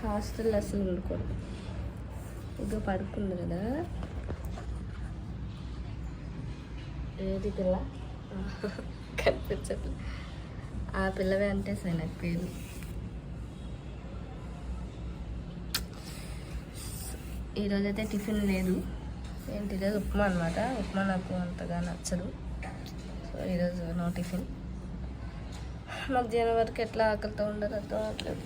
Hostel అసలు ఉండకూడదు. ఇంకా పడుకుంది కదా. ఏది పిల్ల కనిపించట్లేదు. ఆ పిల్లవే అంటే సరే నాకు పేరు. ఈరోజైతే టిఫిన్ లేదు. ఏంటి ఈరోజు ఉప్మా అనమాట. ఉప్మా నాకు అంతగా నచ్చదు. సో ఈరోజు నో టిఫిన్. మధ్యాహ్నం వరకు ఎట్లా ఆకలితో ఉండదు అర్థం అవ్వట్లేదు.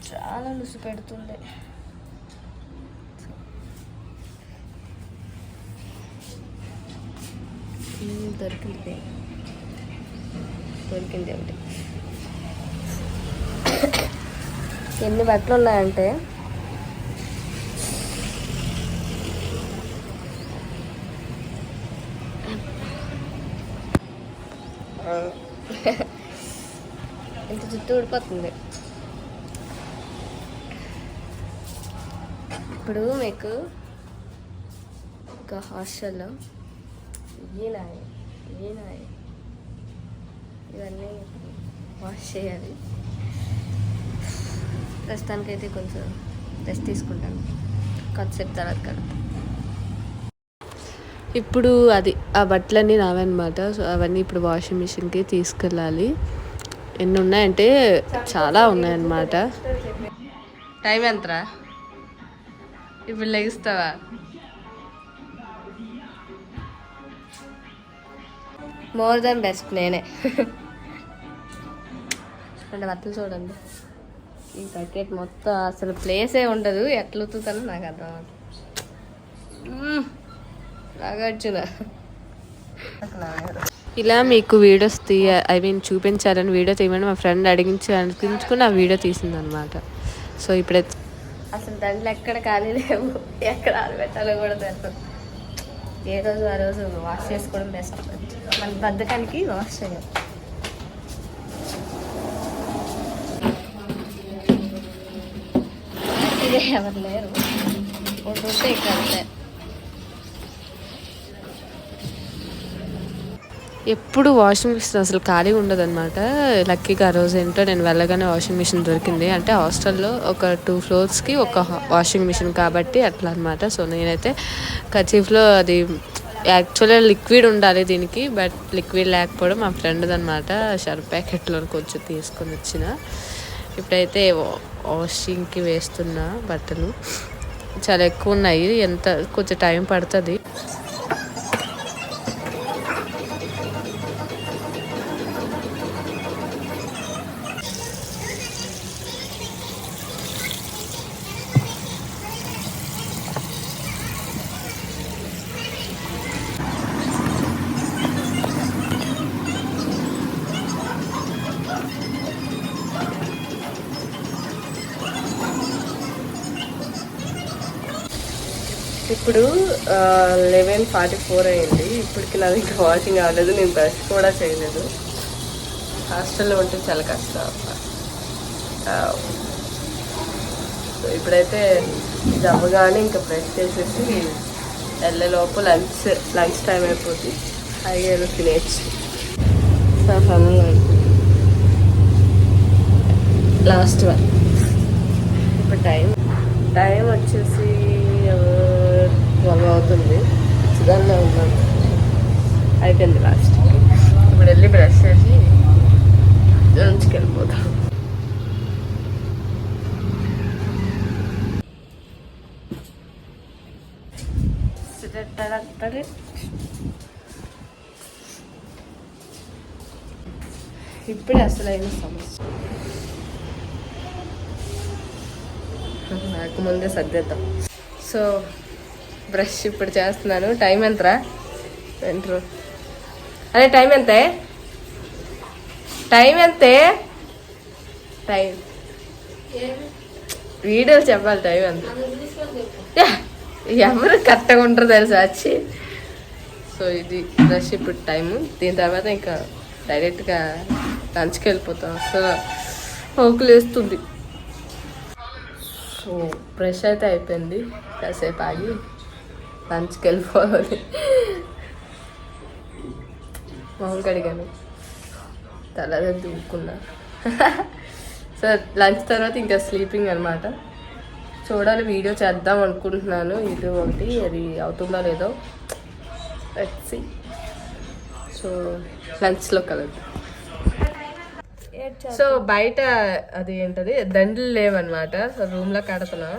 చాలా నుసు పెడుతుంది. దొరికింది ఒకటి. ఎన్ని బట్టలు ఉన్నాయంటే ఇంత చుట్టూ ఊడిపోతుంది. ఇప్పుడు మీకు ఒక హాస్టల్లో ఇవన్నీ వాష్ చేయాలి. ప్రస్తుతానికైతే కొంచెం రెస్ట్ తీసుకుంటాను, కొంతసేపు తర్వాత కదా. ఇప్పుడు ఆ బట్టలన్నీ నావన్నమాట. సో అవన్నీ ఇప్పుడు వాషింగ్ మిషన్కి తీసుకెళ్ళాలి. ఎన్ని ఉన్నాయంటే చాలా ఉన్నాయన్నమాట. టైం ఎంతరా? ఇప్పుడు లెగిస్తావా? మోర్ దెన్ బెస్ట్ నేనే. అంటే బట్టలు చూడండి, ఈ బకెట్ మొత్తం అసలు ప్లేసే ఉండదు. ఎట్లా ఉతుకుతానో నాకు అర్థం అవుతుంది. నాగార్జున ఇలా మీకు వీడియోస్ చూపించాలని వీడియో తీయమని మా ఫ్రెండ్ అడిగించుకుని ఆ వీడియో తీసిందనమాట. సో ఇప్పుడైతే అసలు దాంట్లో ఎక్కడ ఖాళీ లేవు, ఎక్కడ ఆరబెట్టాలో కూడా తెలుసు. ఏ రోజు ఆ రోజు వాష్ చేసుకోవడం బెస్ట్. మన బద్ధకానికి వాష్ చేయాలి. ఇదే ఎవరు లేరు, ఉంటుంటే ఇక్కడ ఎప్పుడు వాషింగ్ మిషన్ అసలు ఖాళీ ఉండదు అనమాట. లక్కీగా ఆ రోజు ఏంటో నేను వెళ్ళగానే వాషింగ్ మిషన్ దొరికింది. అంటే హాస్టల్లో ఒక 2 ఫ్లోర్స్కి ఒక వాషింగ్ మిషన్ కాబట్టి అట్లా అనమాట. సో నేనైతే కర్చీఫ్లో అది యాక్చువల్గా లిక్విడ్ ఉండాలి దీనికి, బట్ లిక్విడ్ లేకపోవడం మా ఫ్రెండ్ది అనమాట. సర్ఫ్ ప్యాకెట్లో కొంచెం తీసుకొని వచ్చిన. ఇప్పుడైతే వాషింగ్కి వేస్తున్నా బట్టలు. చాలా ఎక్కువ ఉన్నాయి, కొంచెం టైం పడుతుంది. ఇప్పుడు 11:44 అయింది. ఇప్పటికి నాది ఇంకా వాషింగ్ అవ్వలేదు. నేను బ్రష్ కూడా చేయలేదు. హాస్టల్లో ఉంటే చాలా కష్టం. ఇప్పుడైతే ఇది అవ్వగానే ఇంకా బ్రష్ చేసేసి వెళ్ళేలోపు లంచ్ టైం అయిపోతుంది. అయ్యేది తినేచ్చు. Last one. ఇప్పుడు టైం వచ్చేసి 12 అవుతుంది. దానిలో ఉన్నాను. అయిపోయింది లాస్ట్. ఇప్పుడు వెళ్ళి బ్రష్ చేసి లంచ్కి వెళ్ళిపోతాం. ఇప్పుడే అసలైన సమస్య. నాకు ముందే సర్దేద్దాం. సో బ్రష్ ఇప్పుడు చేస్తున్నాను. టైం ఎంతరా? అదే టైం ఎంతే? వీడియోలు చెప్పాలి. టైం ఎంత? ఎవరు కరెక్ట్గా ఉంటారు తెలుసా వచ్చి. సో ఇది బ్రష్ ఇప్పుడు టైము. దీని తర్వాత ఇంకా డైరెక్ట్గా లంచ్కి వెళ్ళిపోతాం. అసలు హోకులు వేస్తుంది. సో బ్రష్ అయితే అయిపోయింది. కాసేపు ఆగి లంచ్కి వెళ్ళిపోవాలి. మొహం కడిగాను, తల దూకున్నా. సో లంచ్ తర్వాత ఇంకా స్లీపింగ్ అనమాట. చూడాలి, వీడియో చేద్దాం అనుకుంటున్నాను యూట్యూబ్ ఒకటి, అది అవుతుందో లేదో లెట్స్ సీ. సో లంచ్లో కలదు. సో బయట అది ఏంటది దండలు లేవన్నమాట. సో రూమ్లో కడుతున్నా.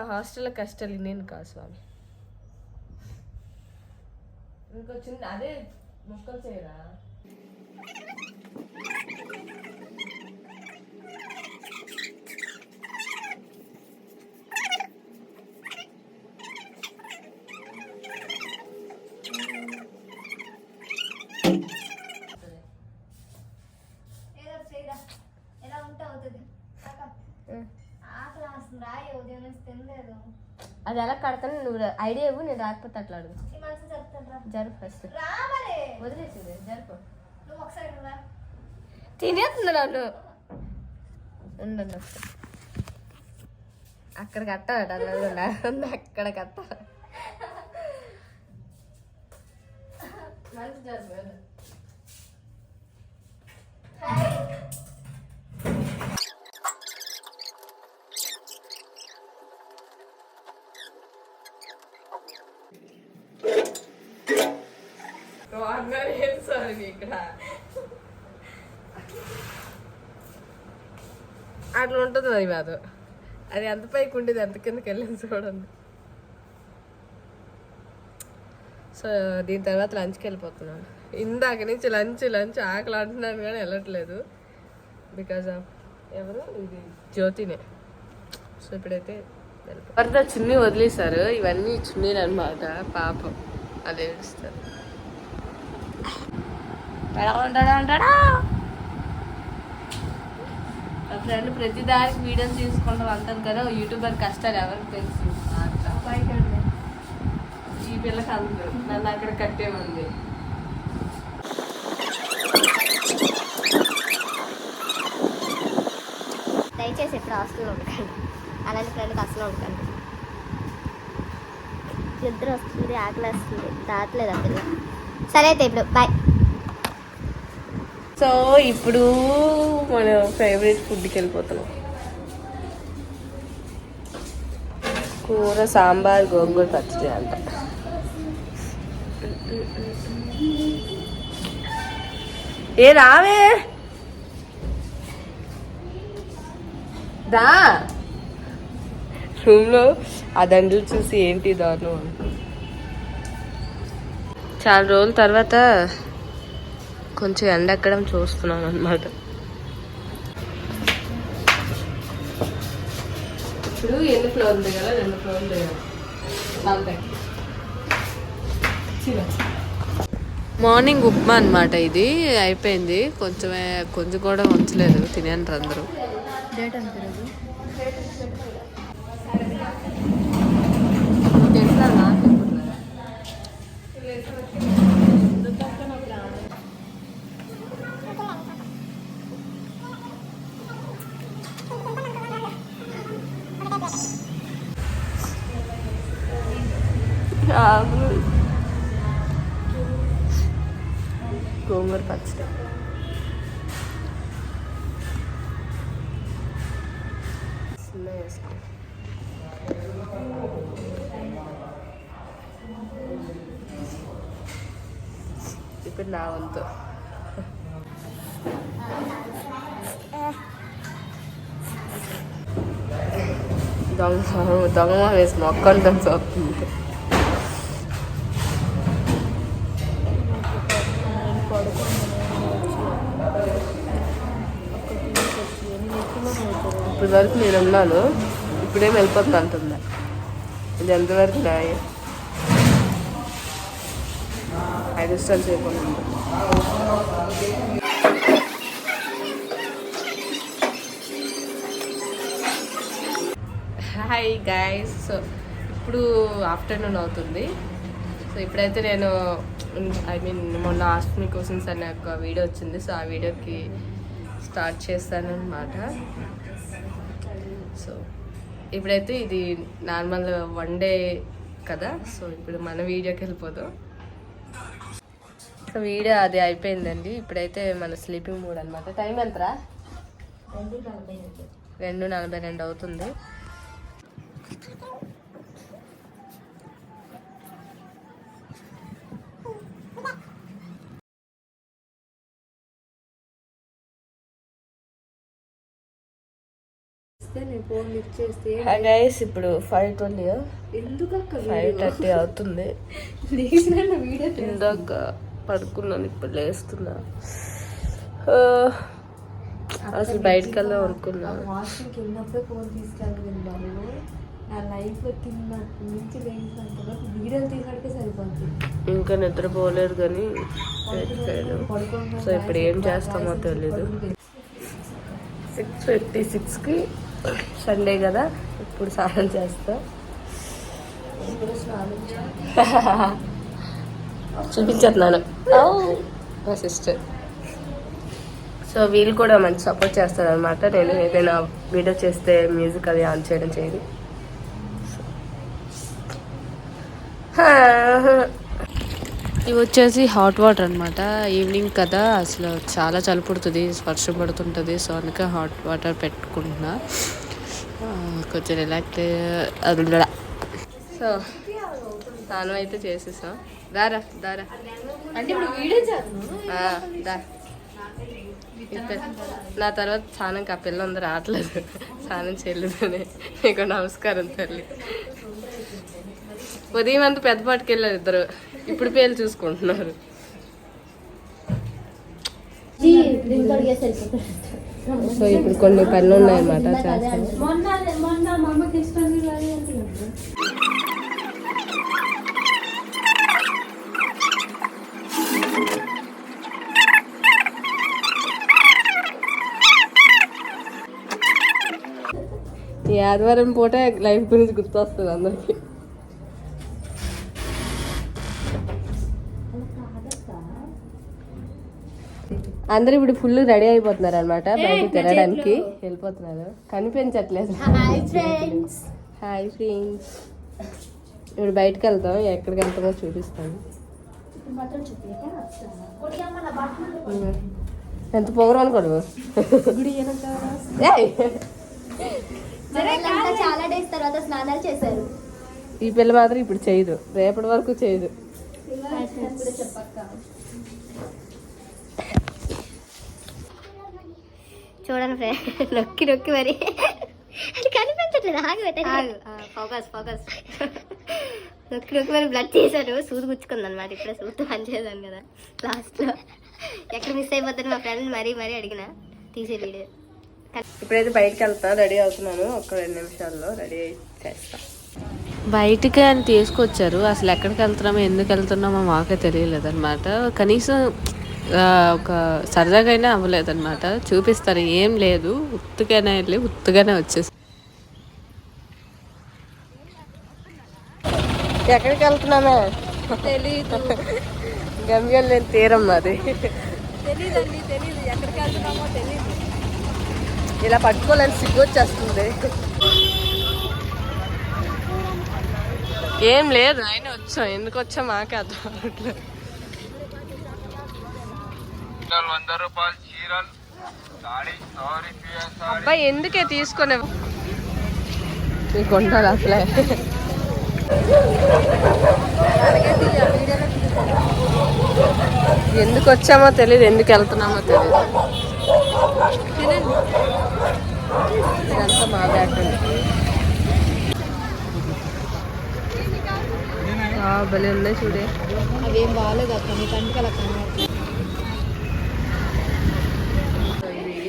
హాస్టల్లో కష్టాలు నేను కాదు స్వామి. ఇంకొచ్చింది అదే ముక్కలు చేయరా. అది ఎలా కడతాను, నువ్వు ఐడియా ఇవ్వు, నేను రాకపోతే అట్లా అడుగు. జరుపు ఫస్ట్, వదిలేసింది జరుపు. తినేస్తుంది నన్ను. ఉండండి అక్కడ కట్టాలట, అక్కడ కట్టాలి. మంచి జరుపు. ఇక్కడ అట్లా ఉంటుంది మరి మాది. అది ఎంత పైకి ఉండేది, ఎంత కిందకి వెళ్ళింది చూడండి. సో దీని తర్వాత లంచ్కి వెళ్ళిపోతున్నాను. ఇందాక నుంచి లంచ్ ఆకలి అంటున్నాను కానీ వెళ్ళట్లేదు, బికాజ్ ఆఫ్ ఎవరు ఇది జ్యోతినే. సో ఇప్పుడైతే వరద చున్నీ వదిలేశారు. ఇవన్నీ చున్నీలు అనమాట. పాపం అది ఏడుస్తారు. ఫ్రెండ్ ప్రతి దానికి వీడియోస్ తీసుకుంటాం అంటారు కదా, యూట్యూబర్ కష్టాలు ఎవరికి తెలుసు. ఈ పిల్లకి అందరు నన్ను అక్కడ కట్టేమంది. దయచేసి ఎప్పుడు హాస్టల్లో ఉండకండి, అలాంటి ఫ్రెండ్కి అసలు ఉండకండి. నిద్ర వస్తుంది, ఆకలి వస్తుంది, దాటలేదు ఆ పిల్ల. సరే అయితే ఇప్పుడు బాయ్. సో ఇప్పుడు మన ఫేవరెట్ ఫుడ్కి వెళ్ళిపోతున్నాం. కూర సాంబార్ గోంగూర పచ్చడి అంట. ఏ రావే దా. రూమ్లో ఆ దండలు చూసి ఏంటి దారుణం. చాలా రోజుల తర్వాత కొంచెం ఎండెక్కడం చూస్తున్నాను అనమాట. ఇప్పుడు ఎన్ని ఫ్లోర్లు దిగాల, 2 ఫ్లోర్లు దిగాలి. మార్నింగ్ ఉప్మా అనమాట. ఇది అయిపోయింది, కొంచెం కూడా ఉంచలేదు, తినేంటారు అందరూ. గోంగూర పచ్చడి. ఇప్పుడు నా వంతు. దొంగ వేసి మొక్కలు చూస్తుంది. ఇప్పటి వరకు నేను ఉన్నాను, ఇప్పుడేం వెళ్ళిపోతుంది అంటుందా. ఇది ఎంతవరకు న్యాయం? 5 నిమిషాలు చేయకుండా హాయ్ గైస్. సో ఇప్పుడు ఆఫ్టర్నూన్ అవుతుంది. సో ఇప్పుడైతే నేను మొన్న ఆస్ట్మి క్వశ్చన్స్ అనే ఒక వీడియో వచ్చింది. సో ఆ వీడియోకి స్టార్ట్ చేస్తాను అనమాట. సో ఇప్పుడైతే ఇది నార్మల్ 1 డే కదా. సో ఇప్పుడు మన వీడియోకి వెళ్ళిపోదాం. సో వీడియో అది అయిపోయిందండి. ఇప్పుడైతే మన స్లీపింగ్ మూడ్ అనమాట. టైం ఎంతరా? 2:42 అవుతుంది. గైస్ ఇప్పుడు 5:20 5:30 అవుతుంది. ఇందాక పడుకున్నాను, ఇప్పుడు లేస్తున్నా. అసలు బయటకు వెళ్దాం అనుకున్నాను. ఇంకా నిద్రపోలేదు కానీ సో ఇప్పుడు ఏం చేస్తామో తెలీదు. 6:56కి సండే కదా, ఇప్పుడు స్నానం చేస్తా. చూపించేస్తున్నాను మా సిస్టర్. సో వీళ్ళు కూడా మంచి సపోర్ట్ చేస్తారు అనమాట. నేను ఏదైనా వీడియో చేస్తే మ్యూజిక్ అది ఆన్ చేయడం చేయదు. ఇవి వచ్చేసి హాట్ వాటర్ అనమాట. ఈవినింగ్ కదా, అసలు చాలా చలి పుడుతుంది, వర్షం పడుతుంటుంది. సో అందుకే హాట్ వాటర్ పెట్టుకుంటున్నా, కొంచెం రిలాక్స్. సో స్నానం అయితే చేసేసాం. దారా దారా అంటే ఇప్పుడు వీడియో చేస్తున్నాను. దా. నా తర్వాత స్నానం ఆ పిల్ల ఉంది రావట్లేదు, స్నానం చేయలేదని. నీకు నమస్కారం తల్లి. ఉదయం అంతా పెద్దపాటికి వెళ్ళారు ఇద్దరు, ఇప్పుడు పేర్లు చూసుకుంటున్నారు. సో ఇప్పుడు కొన్ని పనులు ఉన్నాయన్నమాట, చేస్తాను. ఈ ఆదివారం పూట లైఫ్ గురించి గుర్తొస్తుంది అందరికి. అందరూ ఇప్పుడు ఫుల్ రెడీ అయిపోతున్నారు అనమాట, బయటకు తిరగడానికి వెళ్ళిపోతున్నారు. కనిపించట్లేదు. Hi friends. ఇప్పుడు బయటకు వెళ్తాం, ఎక్కడికి వెళ్తామో చూపిస్తాను. ఎంత పొగరు అనుకోడు. చాలా డేస్ తర్వాత స్నానాలు చేశారు. ఈ పిల్ల మాత్రం ఇప్పుడు చేయదు, రేపటి వరకు చేయదు. చూడండి ఫ్రెండ్, నొక్కి నొక్కి మరి అది కనిపించట్లేదు. Focus focus. నొక్కి నొక్కి మరి బ్లడ్ చేశారు. సూది గుచ్చుకుంది అనమాట. ఇప్పుడే సూది పని చేశాను కదా లాస్ట్లో. ఎక్కడ మిస్ అయిపోతుంది మా ఫ్రెండ్ మరీ మరీ అడిగిన తీసే వీడియో. ఇప్పుడైతే బయటకు వెళ్తా, రెడీ అవుతున్నాను. ఒక 2 నిమిషాల్లో రెడీ చేస్తా. బయటికి అని తీసుకొచ్చారు, అసలు ఎక్కడికి వెళ్తున్నామో ఎందుకు వెళ్తున్నామో మాకే తెలియలేదు అనమాట. కనీసం ఒక సరదాగైనా అవ్వలేదన్నమాట. చూపిస్తారు, ఏం లేదు, ఉత్తుగానే వెళ్ళి ఉత్తుగానే వచ్చేసి. ఎక్కడికి వెళ్తున్నామే తెలీదు, గమ్యం లేని తీరం మాది. తెలీదండి, తెలీదు ఎక్కడికి వెళ్తున్నామో తెలీదు. ఇలా పట్టుకోలేని సిగ్గు వచ్చేస్తుంది. ఏం లేదు, అయినా వచ్చాం. ఎందుకు వచ్చా మాకే అర్థం అవ్వట్లేదు. 100 రూపాయలు చీరలు, అబ్బాయి ఎందుకే తీసుకునే మీకు ఉండాలి అసలే. ఎందుకు వచ్చామో తెలియదు, ఎందుకు వెళ్తున్నామో తెలియదు. ఇదంతా మా బ్యాగ్. భలే ఉన్నాయి చూడే. అవేం బాగాలేదు అక్క, మీ కంటికి అలా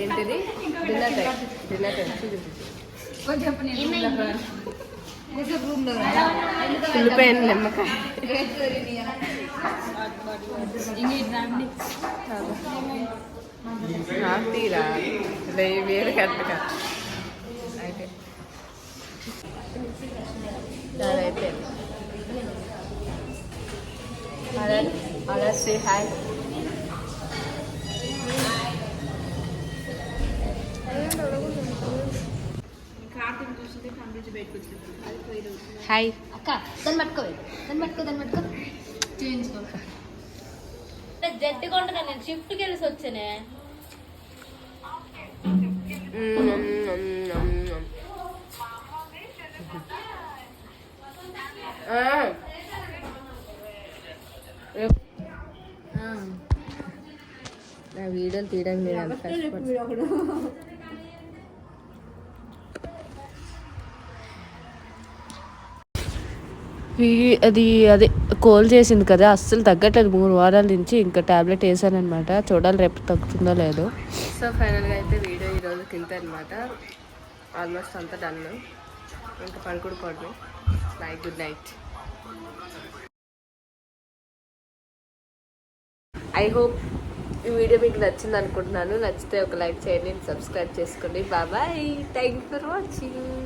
ఏంటిది? Dinner time. డిన్నర్ టైం ఫుల్లిపోయిన నిమ్మకాయ. తీరా వేరు కరెక్ట్గా అయితే దాని అయిపోయింది. అలా సే హాయ్. హాయ్. అక్క దాన్ని పట్టుకో, చేయించుకో. జట్టుగా ఉంటుంది నేను షిఫ్ట్కి వెళ్ళి వచ్చానే. నా వీడియోలు తీయడానికి నేను ఎంత కష్టపడుతున్నాను. అది అదే కోల్ చేసింది కదా, అస్సలు తగ్గట్లేదు 3 వారాల నుంచి. ఇంకా టాబ్లెట్ వేసానమాట, చూడాలి రేపు తగ్గుతుందో లేదో. సో ఫైనల్గా అయితే వీడియో ఈరోజు తింటే అనమాట. ఆల్మోస్ట్ అంతా డన్. ఇంకా పడుకోవడం. Bye, good night. I hope ఈ వీడియో మీకు నచ్చింది అనుకుంటున్నాను. నచ్చితే ఒక లైక్ చేయండి, సబ్స్క్రైబ్ చేసుకోండి. Bye, thank you for watching.